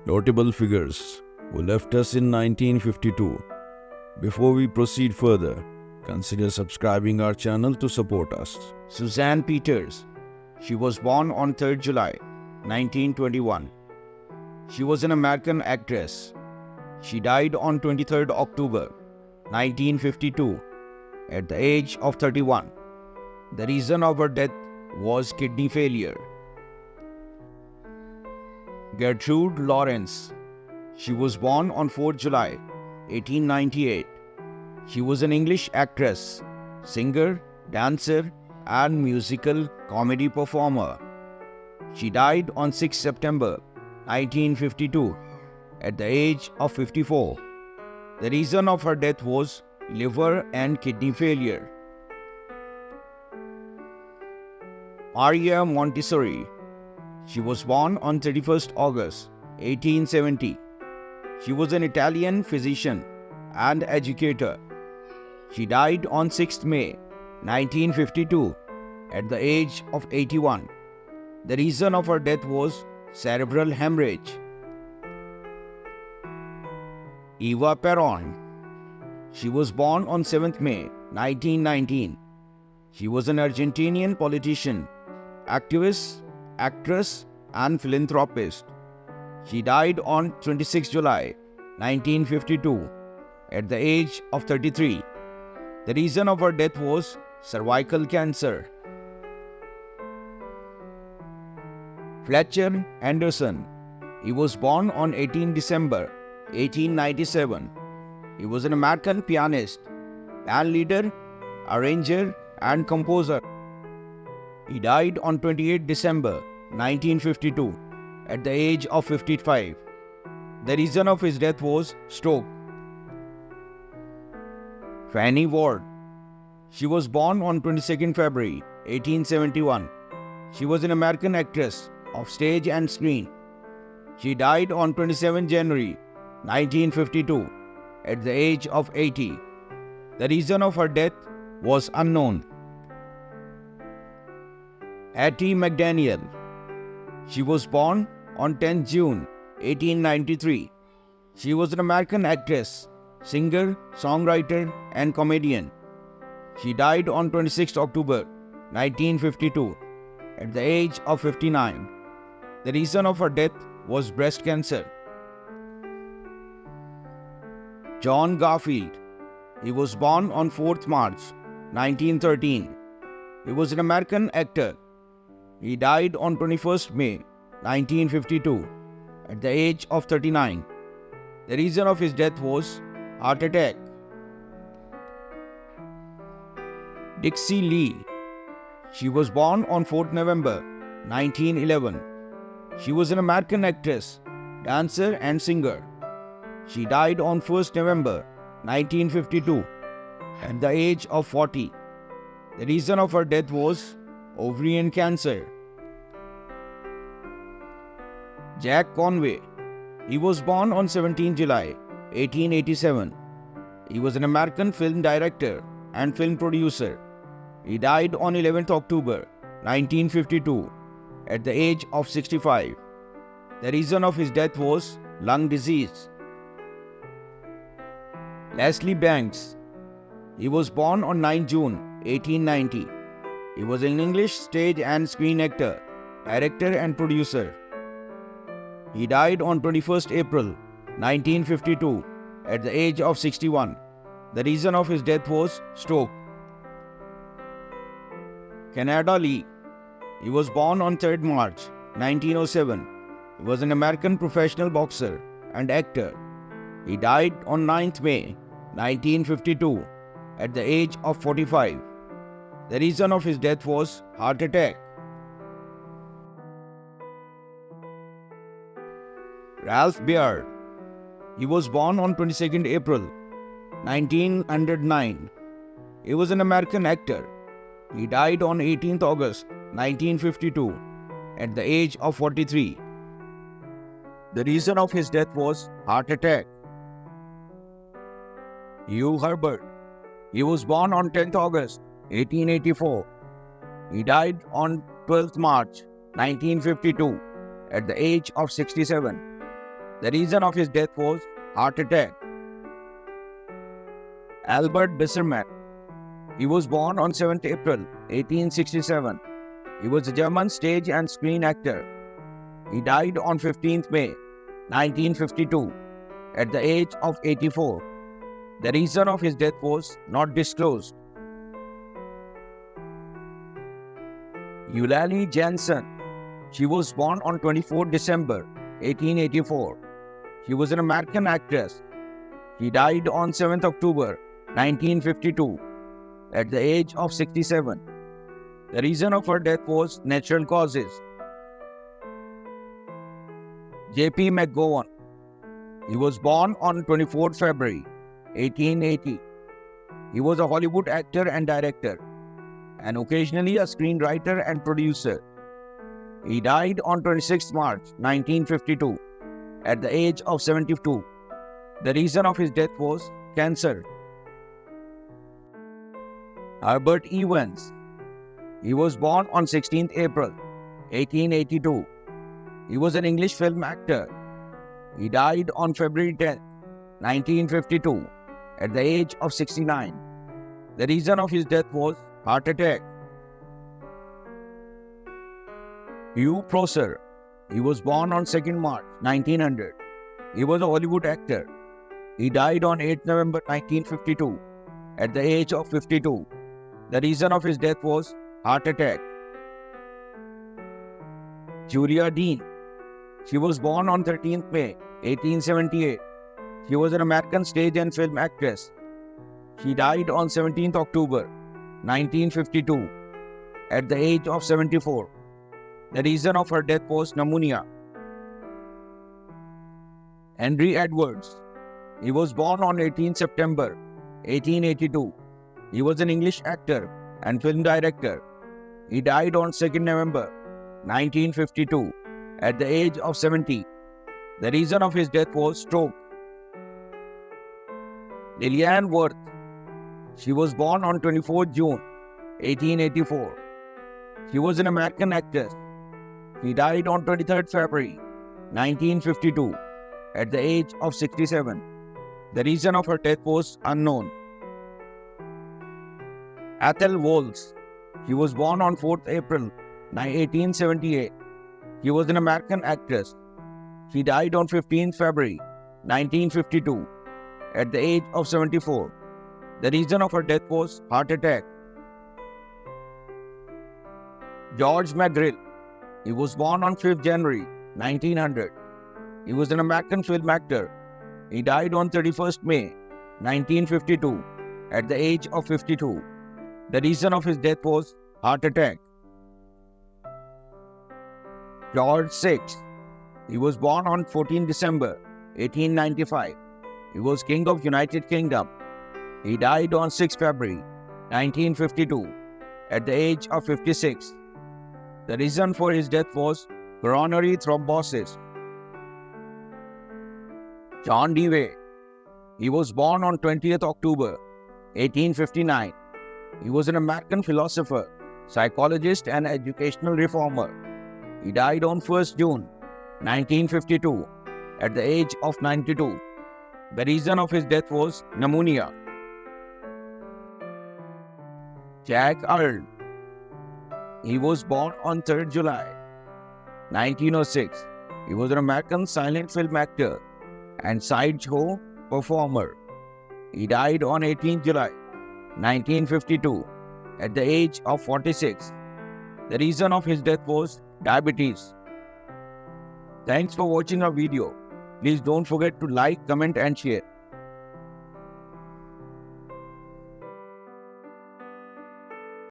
Notable figures who left us in 1952. Before we proceed further, consider subscribing our channel to support us. Suzanne Peters. She was born on 3rd July 1921. She was an American actress. She died on 23rd October 1952 at the age of 31. The reason of her death was kidney failure. Gertrude Lawrence. She was born on 4th July 1898. She was an English actress, singer, dancer, and musical comedy performer. She died on 6 September 1952 at the age of 54. The reason of her death was liver and kidney failure. Maria Montessori. She was born on 31st August 1870. She was an Italian physician and educator. She died on 6th May 1952 at the age of 81. The reason of her death was cerebral hemorrhage. Eva Peron. She was born on 7th May 1919. She was an Argentinian politician, activist, actress, and philanthropist. She died on 26 July 1952 at the age of 33. The reason of her death was cervical cancer. Fletcher Anderson. He was born on 18 December 1897. He was an American pianist, band leader, arranger, and composer. He died on 28 December 1952 at the age of 55. The reason of his death was stroke. Fanny Ward. She was born on 22nd February 1871. She was an American actress of stage and screen. She died on 27 January 1952 at the age of 80. The reason of her death was unknown. Hattie McDaniel. She was born on 10 June 1893. She was an American actress, singer, songwriter, and comedian. She died on 26 October 1952 at the age of 59. The reason of her death was breast cancer. John Garfield. He was born on 4th March 1913. He was an American actor. He died on 21st May 1952 at the age of 39. The reason of his death was heart attack. Dixie Lee. She was born on 4th November 1911. She was an American actress, dancer, and singer. She died on 1st November 1952 at the age of 40. The reason of her death was ovarian cancer. Jack Conway. He was born on 17 July 1887. He was an American film director and film producer. He died on 11th October 1952 at the age of 65. The reason of his death was lung disease. Leslie Banks. He was born on 9 June 1890. He was an English stage and screen actor, director, and producer. He died on 21st April 1952 at the age of 61. The reason of his death was stroke. Canada Lee. He was born on 3rd March 1907. He was an American professional boxer and actor. He died on 9th May 1952 at the age of 45. The reason of his death was heart attack. Ralph Baird. He was born on 22nd April 1909. He was an American actor. He died on 18th August 1952 at the age of 43. The reason of his death was heart attack. Hugh Herbert. He was born on 10th August 1884. He died on 12th March 1952 at the age of 67. The reason of his death was heart attack. Albert Bisserman. He was born on 7th April 1867. He was a German stage and screen actor. He died on 15th May 1952 at the age of 84. The reason of his death was not disclosed. Eulalie Jansen. She was born on 24 December 1884. She was an American actress. She died on 7th October 1952 at the age of 67. The reason of her death was natural causes. J.P. McGowan. He was born on 24 February 1880. He was a Hollywood actor and director, and occasionally a screenwriter and producer. He died on 26 March 1952 at the age of 72. The reason of his death was cancer. Herbert Evans. He was born on 16th April 1882. He was an English film actor. He died on February 10, 1952 at the age of 69. The reason of his death was heart attack. Hugh Prosser. He was born on 2nd March 1900. He was a Hollywood actor. He died on 8th November 1952 at the age of 52. The reason of his death was heart attack. Julia Dean. She was born on 13th May 1878. She was an American stage and film actress. She died on 17th October 1952 at the age of 74. The reason of her death was pneumonia. Henry Edwards. He was born on 18 September 1882. He was an English actor and film director. He died on 2nd November 1952 at the age of 70. The reason of his death was stroke. Lillian Worth. She was born on 24 June 1884. She was an American actress. She died on 23rd February 1952 at the age of 67. The reason of her death was unknown. Ethel Walls. She was born on 4th April 1878. She was an American actress. She died on 15th February 1952 at the age of 74. The reason of her death was heart attack. George McGrill. He was born on 5th January 1900. He was an American film actor. He died on 31st May 1952 at the age of 52. The reason of his death was heart attack. George VI. He was born on 14 December 1895. He was King of United Kingdom. He died on 6 February 1952 at the age of 56. The reason for his death was coronary thrombosis. John Dewey. He was born on 20th October 1859. He was an American philosopher, psychologist, and educational reformer. He died on 1st June 1952 at the age of 92. The reason of his death was pneumonia. Jack Earl. He was born on 3rd July 1906. He was an American silent film actor and sideshow performer. He died on 18th July 1952 at the age of 46. The reason of his death was diabetes. Thanks for watching our video. Please don't forget to like, comment and share.